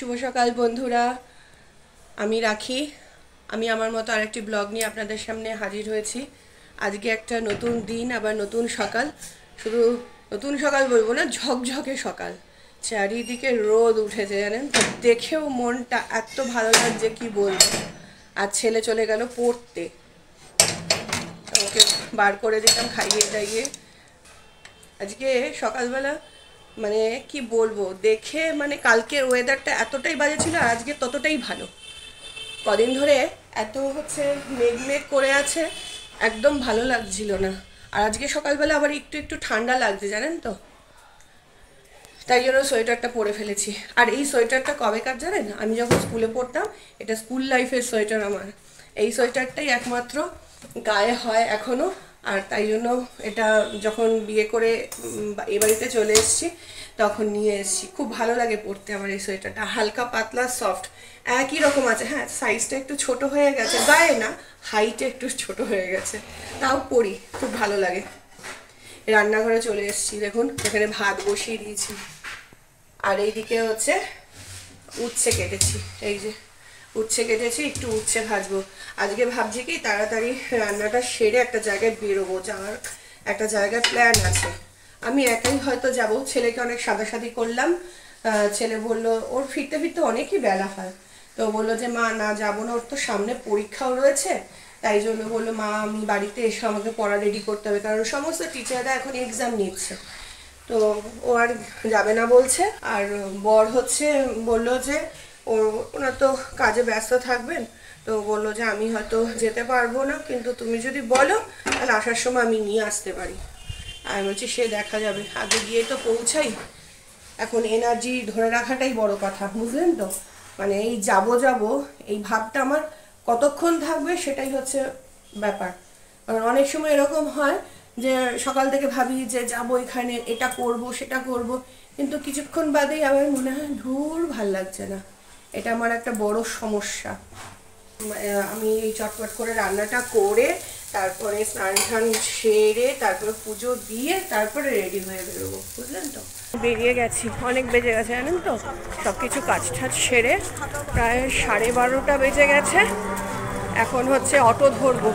শুভ সকাল বন্ধুরা, আমি রাখি। আমি আমার মতো আরেকটি ব্লগ নিয়ে আপনাদের সামনে হাজির হয়েছি। আজকে একটা নতুন দিন, আবার নতুন সকাল। শুধু নতুন সকাল বলবো না, ঝকঝকে সকাল। চারিদিকে রোদ উঠেছে, জানেন তো, দেখেও মনটা এত ভালো লাগছে কি বলবো। আর ছেলে চলে গেল পড়তে, ওকে বার করে দিলাম খাইয়ে দাইয়ে। আজকে সকালবেলা মানে কি বলবো, দেখে মানে কালকের ওয়েদারটা এতটাই বাজে ছিল, আর আজকে ততটাই ভালো। কদিন ধরে এত মেঘ করে আছে, একদম ভালো লাগছিল না। আর আজকে সকালবেলা আবার একটু একটু ঠান্ডা লাগছে, জানেন তো, তাই জন্য সোয়েটারটা পরে ফেলেছি। আর এই সোয়েটারটা কবেকার জানেন, আমি যখন স্কুলে পড়তাম, এটা স্কুল লাইফের সোয়েটার আমার। এই সোয়েটারটাই একমাত্র গায়ে হয় এখনও। আর তাই জন্য এটা যখন বিয়ে করে এ বাড়িতে চলে এসেছি তখন নিয়ে এসেছি। খুব ভালো লাগে পরতে আমার এই সোয়েটারটা, হালকা পাতলা সফট, একই রকম আছে। হ্যাঁ, সাইজটা একটু ছোট হয়ে গেছে, গায়ে না, হাইটে একটু ছোট হয়ে গেছে, তাও পরি, খুব ভালো লাগে। রান্নাঘরে চলে এসেছি, দেখুন এখানে ভাত বসিয়ে দিয়েছি। আর এইদিকে হচ্ছে উচ্ছে কেটেছি, এই যে উচ্ছে কেটেছি, একটু উচ্ছে ভাজবো। আজকে ভাবছি কি তাড়াতাড়ি রান্নাটা সেরে একটা জায়গায় বেরোবো, যাওয়ার একটা জায়গায় প্ল্যান আছে। আমি একাই হয়তো যাব, ছেলেকে অনেক সাদাসাদি করলাম। ছেলে বললো, ওর ফিরতে ফিরতে অনেকই বেলা হয়, তো বললো যে মা না যাবো না, ওর তো সামনে পরীক্ষাও রয়েছে। তাই জন্য বললো মা আমি বাড়িতে এসে আমাকে পড়া রেডি করতে হবে, কারণ সমস্ত টিচাররা এখন এক্সাম নিচ্ছে। তো ও আর যাবে না বলছে। আর বর হচ্ছে বললো যে ওনার তো কাজে ব্যস্ত থাকবেন, তো বললো যে আমি হয়তো যেতে পারবো না, কিন্তু তুমি যদি বলো তাহলে আসার সময় আমি নিয়ে আসতে পারি। আমি বলছি সে দেখা যাবে, আগে গিয়ে তো পৌঁছাই। এখন এনার্জি ধরে রাখাটাই বড় কথা, বুঝলেন তো। মানে এই যাব এই ভাবটা আমার কতক্ষণ থাকবে সেটাই হচ্ছে ব্যাপার। কারণ অনেক সময় এরকম হয় যে সকাল থেকে ভাবি যে যাবো এখানে, এটা করব সেটা করব, কিন্তু কিছুক্ষণ বাদেই আমার মনে হয় ধুর ভাল লাগছে না। এটা আমার একটা বড় সমস্যা। আমি এই চটপট করে রান্নাটা করে তারপরে স্নান টান সেরে তারপরে পুজো দিয়ে তারপরে রেডি হয়ে বেরোবো, বুঝলেন তো। বেরিয়ে গেছি, অনেক বেজে গেছে জানেন তো, সব কিছু কাজ টাজ সেরে প্রায় 12:30 বেজে গেছে। এখন হচ্ছে অটো ধরবো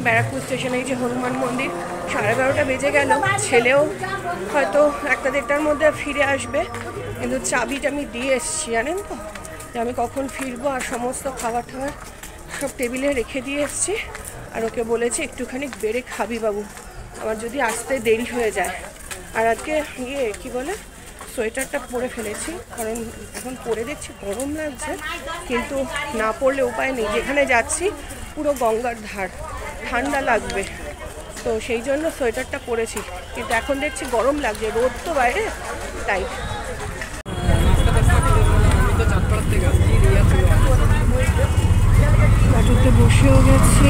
ব্যারাকপুর স্টেশনে। এই যে হনুমান মন্দির, 12:30 বেজে গেল। ছেলেও হয়তো 1-1:30টার মধ্যে ফিরে আসবে, কিন্তু চাবিটা আমি দিয়ে এসছি, জানেন তো, যে আমি কখন ফিরবো। আর সমস্ত খাবার টাবার সব টেবিলে রেখে দিয়ে এসছি। আর ওকে বলেছি একটুখানি বেড়ে খাবি বাবু, আমার যদি আসতে দেরি হয়ে যায়। আর আজকে কি বলে, সোয়েটারটা পরে ফেলেছি, কারণ এখন পরে দেখছি গরম লাগছে, কিন্তু না পরলে উপায় নেই। যেখানে যাচ্ছি পুরো গঙ্গার ধার, ঠান্ডা লাগবে, তো সেই জন্য সোয়েটারটা পরেছি। কিন্তু এখন দেখছি গরম লাগছে, রোদ তো বাইরে, তাই। অটোতে বসেও গেছি।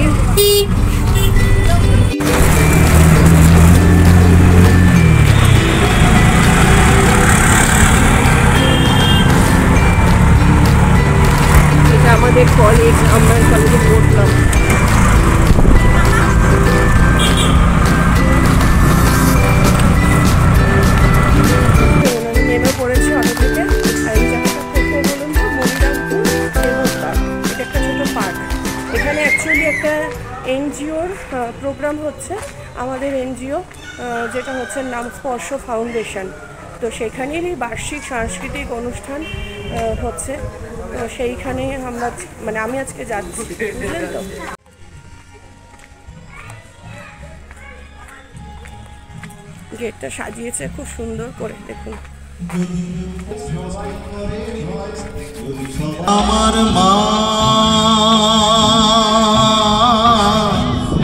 এটা আমাদের কলেজ, আমরা কলেজে পড়লাম। নেমে পড়েছি অটো থেকে। আর এই জায়গাটা কোথায় বলুন তো, মনিরামপুর দেবস্থান। এটা একটা ছোটো পার্ক। এখানে অ্যাকচুয়ালি একটা এনজিওর প্রোগ্রাম হচ্ছে, আমাদের এনজিও, যেটা হচ্ছে নাম স্পর্শ ফাউন্ডেশন। তো সেখানেরই বার্ষিক সাংস্কৃতিক অনুষ্ঠান হচ্ছে, তো সেইখানে আমরা মানে আমি আজকে যাচ্ছি, বুঝলেন তো। গেটটা সাজিয়েছে খুব সুন্দর করে, দেখুন। আমার মা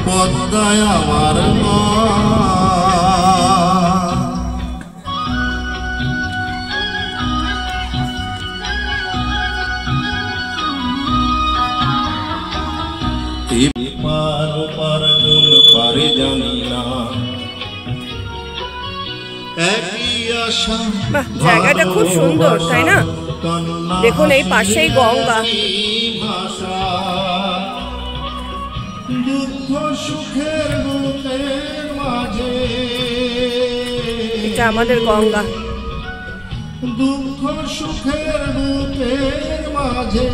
পদ্মায় আমার মা, এপার ওপার কোন পারে জানি না, জায়গাটা খুব সুন্দর, তাই না? দেখুন এই পাশেই গঙ্গা। দুঃখ সুখের বুকের মাঝে, এটা আমাদের গঙ্গা। দুঃখ সুখের বুকের মাঝে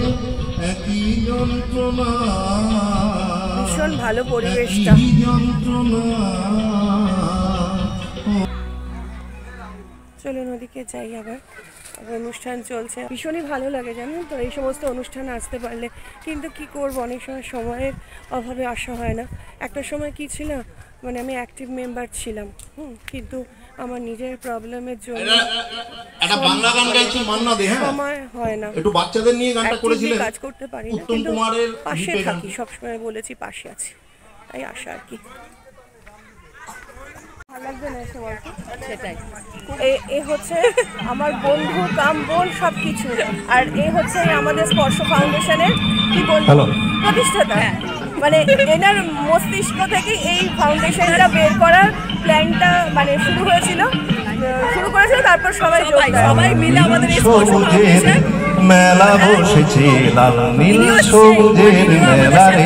একই যন্ত্রণা, ভীষণ ভালো পরিবেশটা। যন্ত্রণা। চলুন ওদিকে যাই, আবার অনুষ্ঠান চলছে, ভীষণই ভালো লাগে জানেন তো এই সমস্ত অনুষ্ঠান আসতে পারলে। কিন্তু কি করব, অনেক সময় সময়ের অভাবে আসা হয় না। একটা সময় কি ছিল, মানে আমি অ্যাক্টিভ মেম্বার ছিলাম, কিন্তু আমার নিজের প্রবলেমের জন্য একটা বাংলা গান গাইছি মান্না দে, হ্যাঁ সময় হয় না, একটু বাচ্চাদের নিয়ে গানটা করেছিলেন, কাজ করতে পারি না, উত্তম কিন্তু কুমারের পাশে থাকি, সবসময় বলেছি পাশে আছি, তাই আশা আর কি। সেটাই, এ হচ্ছে আমার বন্ধু কাম বোন সব কিছু। আর এ হচ্ছে আমাদের স্পর্শ ফাউন্ডেশনের কি বলবো প্রতিষ্ঠাতা, মানে এনার মস্তিষ্ক থেকে এই ফাউন্ডেশনটা বের করার প্ল্যানটা মানে শুরু করেছিল, তারপর সবাই মিলে আমাদের এই স্পর্শ ফাউন্ডেশন মেলা বসেছে, লাল নীল সবুজের মেলা রে,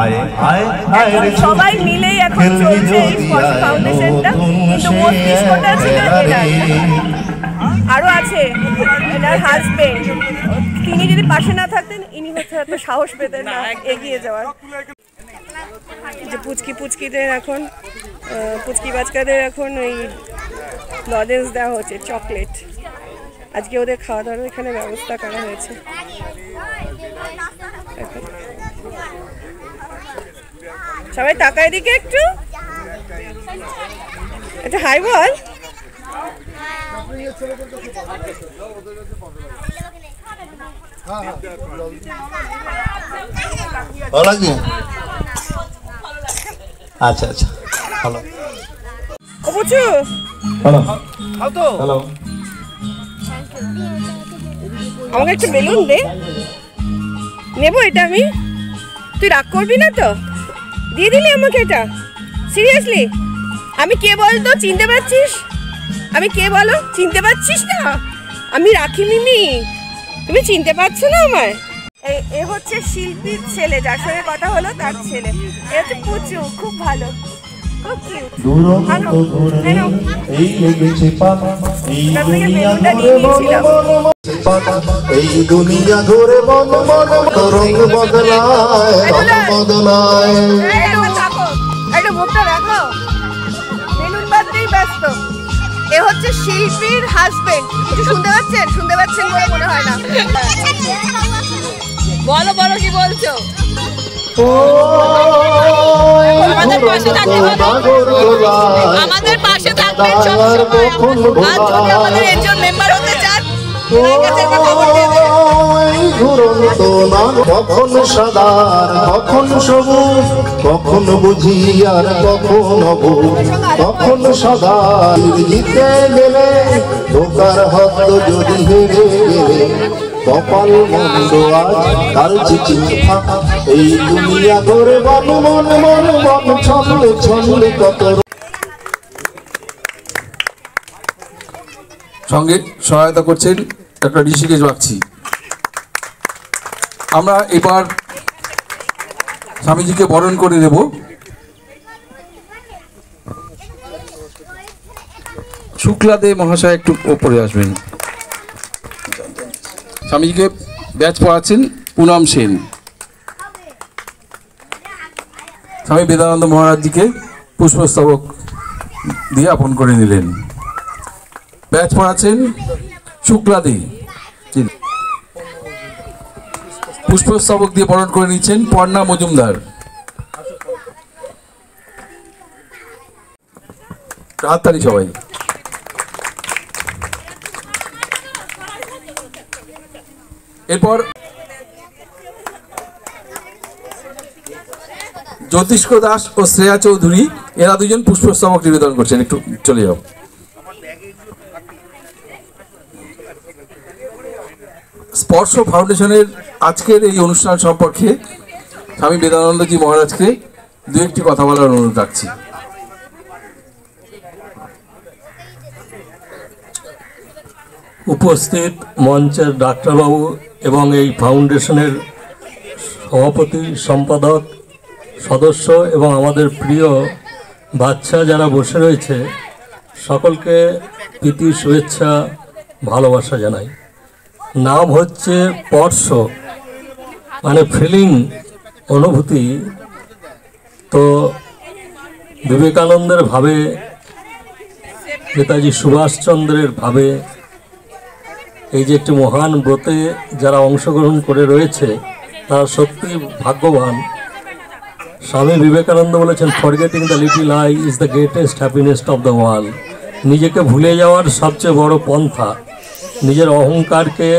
আয় আয় আয় রে সবাই মিলেই এখন চলছে এই স্পর্শ ফাউন্ডেশনটা, কিন্তু মস্তিষ্কটা ছিল এনার। আরো আছে এনার হাজবেন্ড, তিনি যদি পাশে না থাকতেন ইনি হচ্ছে এত সাহস পেতেন না এগিয়ে যাওয়ার। যে পুচকিদের এখন পুচকি বাচ্চাদের এখন ওই লজেন্স দেওয়া হচ্ছে, চকলেট। আজকে ওদের খাওয়া দাওয়ার এখানে ব্যবস্থা করা হয়েছে। সবাই তাকায় দিকে একটু হাই বল। আচ্ছা আচ্ছা, হ্যালো ও বুঝু, হ্যালো হ্যালো, আমাকে একটু বেলুন দে, নেবো এটা আমি। তুই রাগ করবি না তো? দিয়ে দিলি আমাকে এটা, সিরিয়াসলি? আমি কে বলতো, চিনতে পারছিস? আমি কে বলো, চিনতে পারছিস না? আমি রাখি মিমি, তুমি চিনতে পারছো না আমায়? এ হচ্ছে শিল্পীর ছেলে, যার সঙ্গে কথা হলো তার ছেলে। এ হচ্ছে পুচু, খুব ভালো, খুব কিউট। এই লেগেছে পাপ, এই দুনিয়া ঘুরে এই দুনিয়া ঘুরে মন মন রং বদলায়, রং বদলায়। একটা মুখটা রাখো, বেলুন বাদ দিয়ে ব্যস্ত। এ হচ্ছে শিল্পীর হাজবেন্ড। শুনতে পাচ্ছেন বলে মনে হয় না। বলো বলো, কি বলছো? আমাদের পাশে থাকবেন সবসময়। আর যদি আমাদের একজন মেম্বার হতে চান, কখন সাদা কখন সবুজ, কখন বুঝি আর কখন অবুঝ, কখন সাদা জিতে গেলে ধোকার হত যদি হেরে গেলে, কপাল মন্দ আজ কাল চিঠি ফাঁকা, এই দুনিয়া ঘুরে বন মন মন মন ছন্দে ছন্দে কত। সঙ্গে সহায়তা করছেন ডক্টর ঋষিকেশ বাগচি। আমরা এবার স্বামীজিকে বরণ করে নেব। শুক্লাদে মহাশয় একটু ওপরে আসবেন। স্বামীজিকে ব্যাচ পড়াচ্ছেন পুনম সেন। স্বামী বেদানন্দ মহারাজজিকে পুষ্পস্তবক দিয়ে আপন করে নিলেন। ব্যাচ পড়াচ্ছেন শুক্লাদি, পুষ্পস্তবক দিয়ে বরণ করে নিচ্ছেন পর্ণা মজুমদার। হাততালি সবাই। এরপর জ্যোতিষ্ক দাস ও শ্রেয়া চৌধুরী, এরা দুজন পুষ্পস্তবক নিবেদন করছেন। একটু চলে যাও। স্পর্শ ফাউন্ডেশনের আজকের এই অনুষ্ঠান সম্পর্কে স্বামী বেদানন্দজি মহারাজকে দু একটি কথা বলার অনুরোধ রাখছি। উপস্থিত মঞ্চের ডাক্তারবাবু এবং এই ফাউন্ডেশনের সভাপতি, সম্পাদক, সদস্য এবং আমাদের প্রিয় বাচ্চা যারা বসে রয়েছে, সকলকে প্রীতি শুভেচ্ছা ভালোবাসা জানাই। নাম হচ্ছে স্পর্শ, মানে ফিলিং, অনুভূতি। তো বিবেকানন্দের ভাবে, নেতাজি সুভাষচন্দ্রের ভাবে এই যে একটি মহান ব্রতে যারা অংশগ্রহণ করে রয়েছে তারা সত্যি ভাগ্যবান। স্বামী বিবেকানন্দ বলেছেন, forgetting the little I is the greatest happiness of the world. নিজেকে ভুলে যাওয়ার সবচেয়ে বড় পন্থা, নিজের অহংকারকে,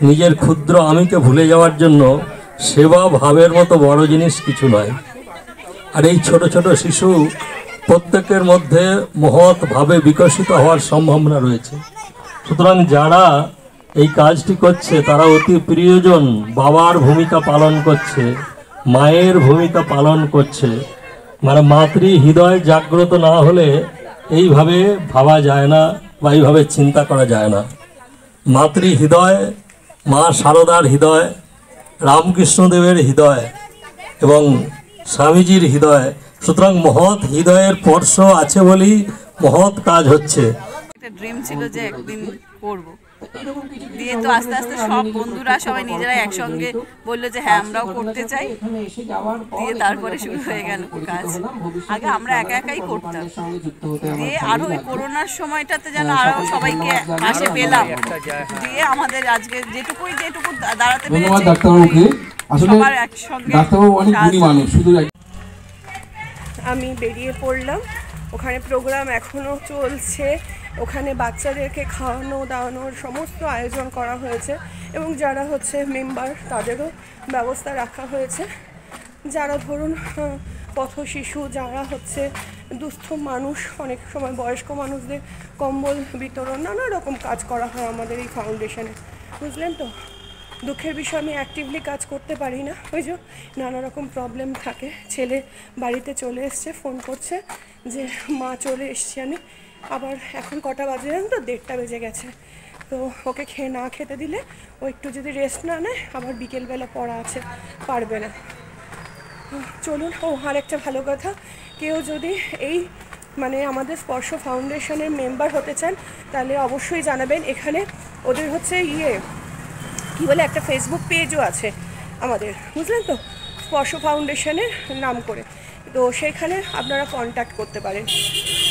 নিজের ক্ষুদ্র আমিকে ভুলে যাওয়ার জন্য সেবা ভাবের মতো বড় জিনিস কিছু নয়। আর এই ছোট ছোট শিশু প্রত্যেকের মধ্যে মহৎ ভাবে বিকশিত হওয়ার সম্ভাবনা রয়েছে। সুতরাং যারা এই কাজটি করছে তারা অতি প্রিয়জন, বাবার ভূমিকা পালন করছে, মায়ের ভূমিকা পালন করছে। মানে মাতৃ হৃদয় জাগ্রত না হলে এইভাবে ভাবা যায় না বা এইভাবে চিন্তা করা যায় না। মাতৃ হৃদয়, মা শারদার হৃদয়, রামকৃষ্ণদেবের হৃদয় এবং স্বামীজির হৃদয়। সুতরাং মহৎ হৃদয়ের স্পর্শ আছে বলেই মহৎ কাজ হচ্ছে। একটা ড্রিম ছিল যে একদিন করব, দিয়ে তো আস্তে আস্তে সব বন্ধুরা সবাই নিজেরা একসঙ্গে বললো যে হ্যাঁ আমরাও করতে চাই, দিয়ে তারপরে শুরু হয়ে গেল কাজ। আগে আমরা একা একাই করতাম, দিয়ে আরো ওই করোনার সময়টাতে যেন আরো সবাইকে পাশে পেলাম, দিয়ে আমাদের আজকে যেটুকু দাঁড়াতে পেরেছি সবার একসঙ্গে। আমি বেরিয়ে পড়লাম, ওখানে প্রোগ্রাম এখনও চলছে, ওখানে বাচ্চাদেরকে খাওয়ানো দাওয়ানোর সমস্ত আয়োজন করা হয়েছে এবং যারা হচ্ছে মেম্বার তাদেরও ব্যবস্থা রাখা হয়েছে। যারা ধরুন পথ শিশু, যারা হচ্ছে দুস্থ মানুষ, অনেক সময় বয়স্ক মানুষদের কম্বল বিতরণ, নানা রকম কাজ করা হয় আমাদের এই ফাউন্ডেশনে, বুঝলেন তো। দুঃখের বিষয় আমি অ্যাক্টিভলি কাজ করতে পারি না, ওই যে নানা রকম প্রবলেম থাকে। ছেলে বাড়িতে চলে এসছে, ফোন করছে যে মা চলে এসছি আমি। আবার এখন কটা বাজে জানেন তো, 1:30 বেজে গেছে। তো ওকে না খেতে দিলে ও একটু যদি রেস্ট না নেয় আবার বিকেলবেলা পড়া আছে, পারবে না। চলুন। ও আর একটা ভালো কথা, কেউ যদি এই মানে আমাদের স্পর্শ ফাউন্ডেশনের মেম্বার হতে চান তাহলে অবশ্যই জানাবেন। এখানে ওদের হচ্ছে কী বলে একটা ফেসবুক পেজও আছে আমাদের, বুঝলেন তো, স্পর্শ ফাউন্ডেশনের নাম করে। তো সেখানে আপনারা কন্ট্যাক্ট করতে পারেন।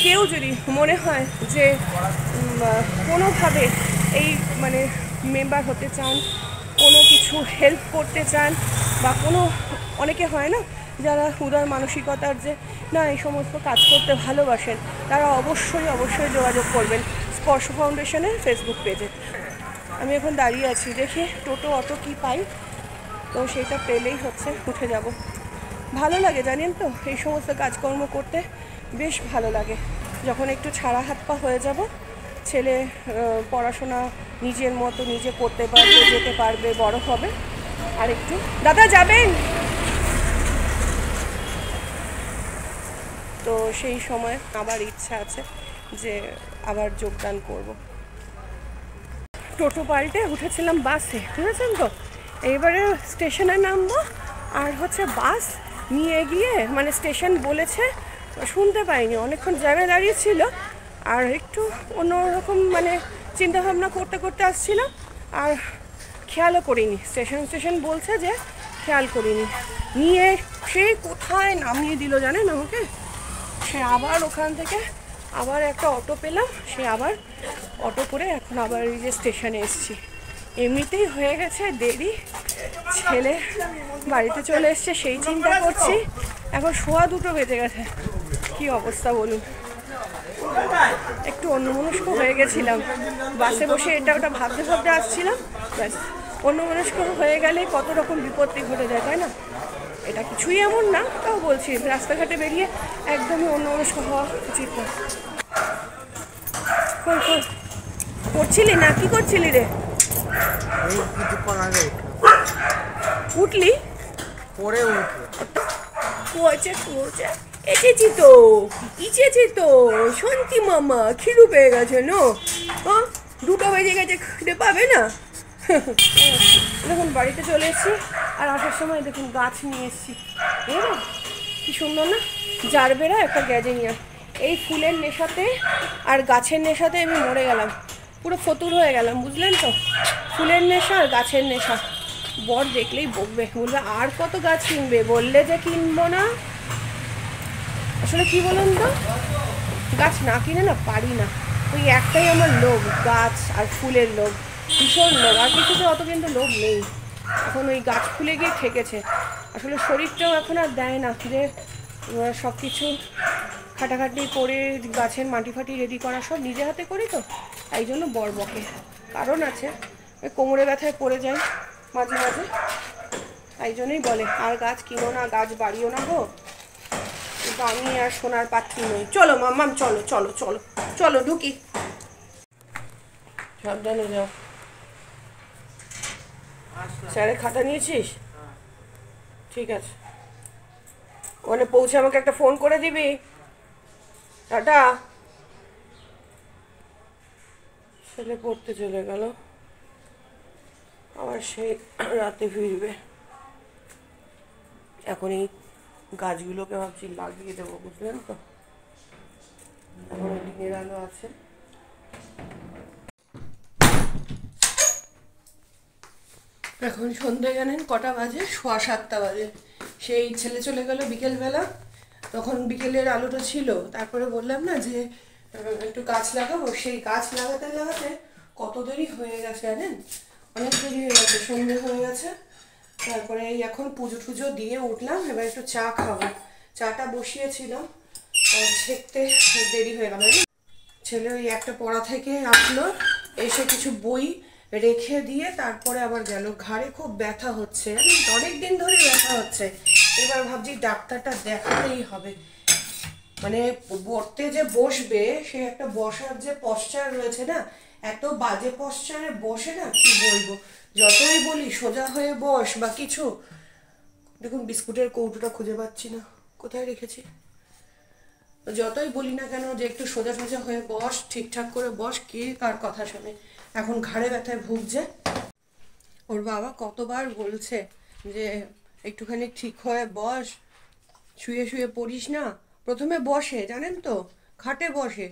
কেউ যদি মনে হয় যে কোনোভাবে এই মানে মেম্বার হতে চান, কোনো কিছু হেল্প করতে চান, বা কোনো অনেকে হয় না যারা উদার মানসিকতার যে না এই সমস্ত কাজ করতে ভালোবাসেন, তারা অবশ্যই যোগাযোগ করবেন স্পর্শ ফাউন্ডেশনের ফেসবুক পেজে। আমি এখন দাঁড়িয়ে আছি, দেখি টোটো অটো কি পাই, তো সেটা পেলেই হচ্ছে উঠে যাব। ভালো লাগে জানেন তো, এই সমস্ত কাজকর্ম করতে বেশ ভালো লাগে। যখন একটু ছাড়া হাত পা হয়ে যাব, ছেলে পড়াশোনা নিজের মতো নিজে করতে পারবে, যেতে পারবে, বড় হবে, আর একটু দাদা যাবেন, তো সেই সময় আবার ইচ্ছা আছে যে আবার যোগদান করব। টোটো পাল্টে উঠেছিলাম বাসে, বুঝেছেন তো। এইবারে স্টেশনে নামবো, আর হচ্ছে বাস নিয়ে গিয়ে মানে স্টেশন বলেছে, শুনতে পাইনি, অনেকক্ষণ জ্যামে দাঁড়িয়েছিল, আর একটু অন্যরকম মানে চিন্তাভাবনা করতে করতে আসছিলাম, আর খেয়ালও করিনি স্টেশন বলছে যে খেয়াল করিনি, নিয়ে সে কোথায় নামিয়ে দিল জানেন আমাকে। সে আবার ওখান থেকে আবার একটা অটো পেলাম, সে আবার অটো করে এখন আবার এই যে স্টেশনে এসেছি। এমনিতেই হয়ে গেছে দেরি, ছেলে বাড়িতে চলে এসছে সেই চিন্তা করছি, এখন 2:15 বেজে গেছে, কি অবস্থা বলুন। একটু অন্যমনস্ক হয়ে গেছিলাম, বাসে বসে এটা ওটা ভাবতে আসছিলাম, ব্যাস। অন্যমনস্ক হয়ে গেলে কত রকম বিপত্তি ঘটে যায়, তাই না। এটা কিছুই এমন না, তাও বলছি রাস্তাঘাটে বেরিয়ে একদমই অন্যমনস্ক হওয়া উচিত না। করছিলি না, কি করছিলি রে? উঠলি এসেছি তো, ইচেছি তো, শান্তি মামা খিদু পেয়ে গেছে না, 2টা বেজে গেছে, খেতে পাবে না। দেখুন বাড়িতে চলে এসেছি, আর আসার সময় দেখুন গাছ নিয়ে এসেছি, কি সুন্দর না, জারবেরা একটা গ্যাজেনিয়া। এই ফুলের নেশাতে আর গাছের নেশাতে আমি মরে গেলাম, পুরো ফতুর হয়ে গেলাম, বুঝলেন তো? ফুলের নেশা আর গাছের নেশা। বর দেখলেই বকবে, বলবে আর কত গাছ কিনবে, বললে যে কিনবো না। আসলে কি বলুন তো, গাছ না কিনে না পারি না, ওই একটাই আমার লোভ, গাছ আর ফুলের লোভ, ভীষণ লোভ। আর কিছুতে অত কিন্তু লোভ নেই, এখন ওই গাছ ফুলে গিয়ে ঠেকেছে। আসলে শরীরটাও এখন আর দেয় না যে সব কিছু খাটাখাটি করে গাছের মাটি ফাটি রেডি করা সব নিজে হাতে করি, তো তাই জন্য বর বকে। কারণ আছে, ওই কোমরে ব্যথায় পড়ে যায় মাঝে মাঝে, তাই জন্যই বলে আর গাছ কিনো না, গাছ বাড়িও না গো। কিন্তু আমি আর সোনার পাত্রী নই। চলো মাম্মাম, চলো চলো চলো চলো ঢুকি, সাবধানে যাও। স্যারের খাতা নিয়েছিস? ঠিক আছে, ওখানে পৌঁছে আমাকে একটা ফোন করে দিবি। টাটা। ছেলে পড়তে চলে গেল, আবার সেই রাতে ফিরবে। এখন এই গাছগুলোকে ভাবছি লাগিয়ে দেবো, বুঝলেন তো? এখন দিনের আলো আছে। এখন সন্ধ্যে জানেন কটা বাজে? 7:15 বাজে। সেই ছেলে চলে গেল বিকেলবেলা, তখন বিকেলের আলোটা ছিল। তারপরে বললাম না যে একটু গাছ লাগাবো, সেই গাছ লাগাতে লাগাতে কত দেরি হয়ে গেছে জানেন, অনেক দেরি হয়ে গেছে, সন্ধ্যে হয়ে গেছে। তারপরে এই এখন পুজো টুজো দিয়ে উঠলাম, এবার একটু চা খাবো। চাটা বসিয়েছিলাম, ছেঁকতে দেরি হয়ে গেল। ছেলে ওই একটা পড়া থেকে আসলো, এসে কিছু বই রেখে দিয়ে তারপরে আবার গেল। ঘাড়ে খুব ব্যথা হচ্ছে, অনেক দিন ধরে ব্যথা হচ্ছে। এবার ভাবছি ডাক্তারটা দেখাতেই হবে। মানে পড়তে যে বসবে, সে একটা বসার যে পশ্চার রয়েছে না, এত বাজে পশ্চারে বসে না, কি বলবো। যতই বলি সোজা হয়ে বস বা কিছু, দেখুন বিস্কুটের কৌটোটা খুঁজে পাচ্ছি না, কোথায় রেখেছি। যতই বলি না কেন যে একটু সোজা সোজা হয়ে বস, ঠিকঠাক করে বস, কে কার কথা শোনে। এখন ঘাড়ে ব্যথায় ভুগছে। ওর বাবা কতবার বলছে যে একটুখানি ঠিক হয়ে বস, শুয়ে শুয়ে পড়িস না। প্রথমে বসে, জানেন তো, খাটে বসে,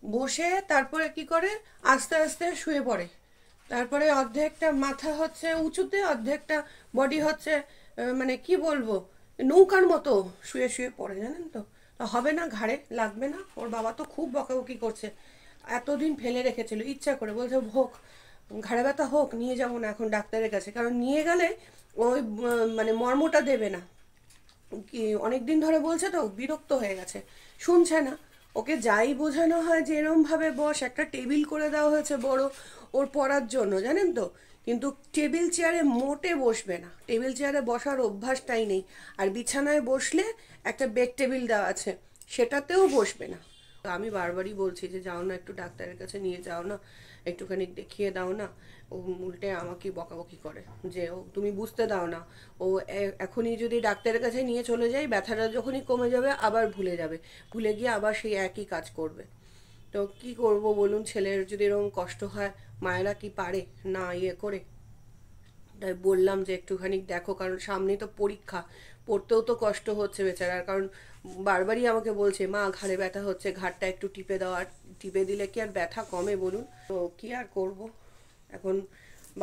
বসে তারপরে কি করে আস্তে আস্তে শুয়ে পড়ে। তারপরে অর্ধেকটা মাথা হচ্ছে উঁচুতে, অর্ধেকটা বডি হচ্ছে মানে কি বলবো, নৌকার মতো শুয়ে শুয়ে পড়ে, জানেন তো। হবে না, ঘাড়ে লাগবে না। ওর বাবা তো খুব বকাবকি করছে, এতদিন ফেলে রেখেছিল, ইচ্ছা করে বলছে হোক, ঘাড়ে ব্যথা হোক, নিয়ে যাবো না এখন ডাক্তারের কাছে। কারণ নিয়ে গেলে ওই মানে মর্মটা দেবে না, কি অনেক দিন ধরে বলছে তো, বিরক্ত হয়ে গেছে, শুনছে না। ওকে যাই বোঝানো হয় যে এরমভাবে বস, একটা টেবিল করে দেওয়া হয়েছে বড় ওর পড়ার জন্য, জানেন তো, কিন্তু টেবিল চেয়ারে মোটে বসবে না, টেবিল চেয়ারে বসার অভ্যাসটাই নেই। আর বিছানায় বসলে একটা বেড টেবিল দেওয়া আছে, সেটাতেও বসবে না। আমি বারবারই বলছি যে যাও না, একটু ডাক্তারের কাছে নিয়ে যাও না, একটুখানি দেখিয়ে দাও না। ও উল্টে আমাকে বকাবকি করে যে ও তুমি বুঝতে দাও না, ও এখনই যদি ডাক্তারের কাছে নিয়ে চলে যাই, ব্যথাটা যখনই কমে যাবে আবার ভুলে যাবে, ভুলে গিয়ে আবার সেই একই কাজ করবে। তো কি করব বলুন, ছেলের যদি এরকম কষ্ট হয়, মায়েরা কি পারে না ইয়ে করে। তাই বললাম যে একটুখানি দেখো, কারণ সামনে তো পরীক্ষা, পড়তেও তো কষ্ট হচ্ছে বেচারার। কারণ বারবারই আমাকে বলছে মা ঘাড়ে ব্যথা হচ্ছে, ঘাড়টা একটু টিপে দাও। আর টিপে দিলে কি আর ব্যথা কমে বলুন? তো কি আর করব, এখন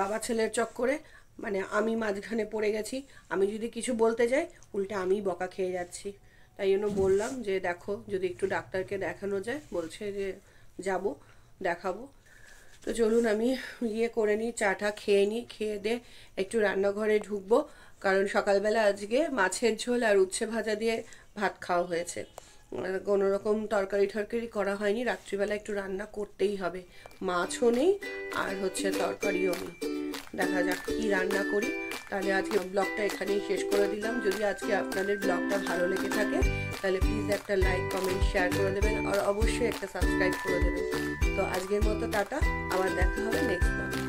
বাবা ছেলের চক্করে মানে আমি মাঝখানে পড়ে গেছি। আমি যদি কিছু বলতে যাই, উল্টে আমিই বকা খেয়ে যাচ্ছি। তাই জন্য বললাম যে দেখো যদি একটু ডাক্তারকে দেখানো যায়, বলছে যে যাব, দেখাবো। তো চলুন আমি ইয়ে করে নিই, চাটা খেয়ে নিই, খেয়ে দিয়ে একটু রান্নাঘরে ঢুকবো। কারণ সকালবেলা আজকে মাছের ঝোল আর উচ্ছে ভাজা দিয়ে ভাত খাওয়া হয়েছে, কোনো রকম তরকারি টরকারি করা হয়নি। রাত্রিবেলা একটু রান্না করতেই হবে, মাছও নেই আর হচ্ছে তরকারিও নেই। দেখা যাক কি রান্না করি। তাহলে আজকে ব্লগটা এখানেই শেষ করে দিলাম। যদি আজকে আপনাদের ব্লগটা ভালো লেগে থাকে তাহলে প্লিজ একটা লাইক কমেন্ট শেয়ার করে দেবেন, আর অবশ্যই একটা সাবস্ক্রাইব করে দেবেন। তো আজকের মতো টাটা, আবার দেখা হবে নেক্সট ব্লগে।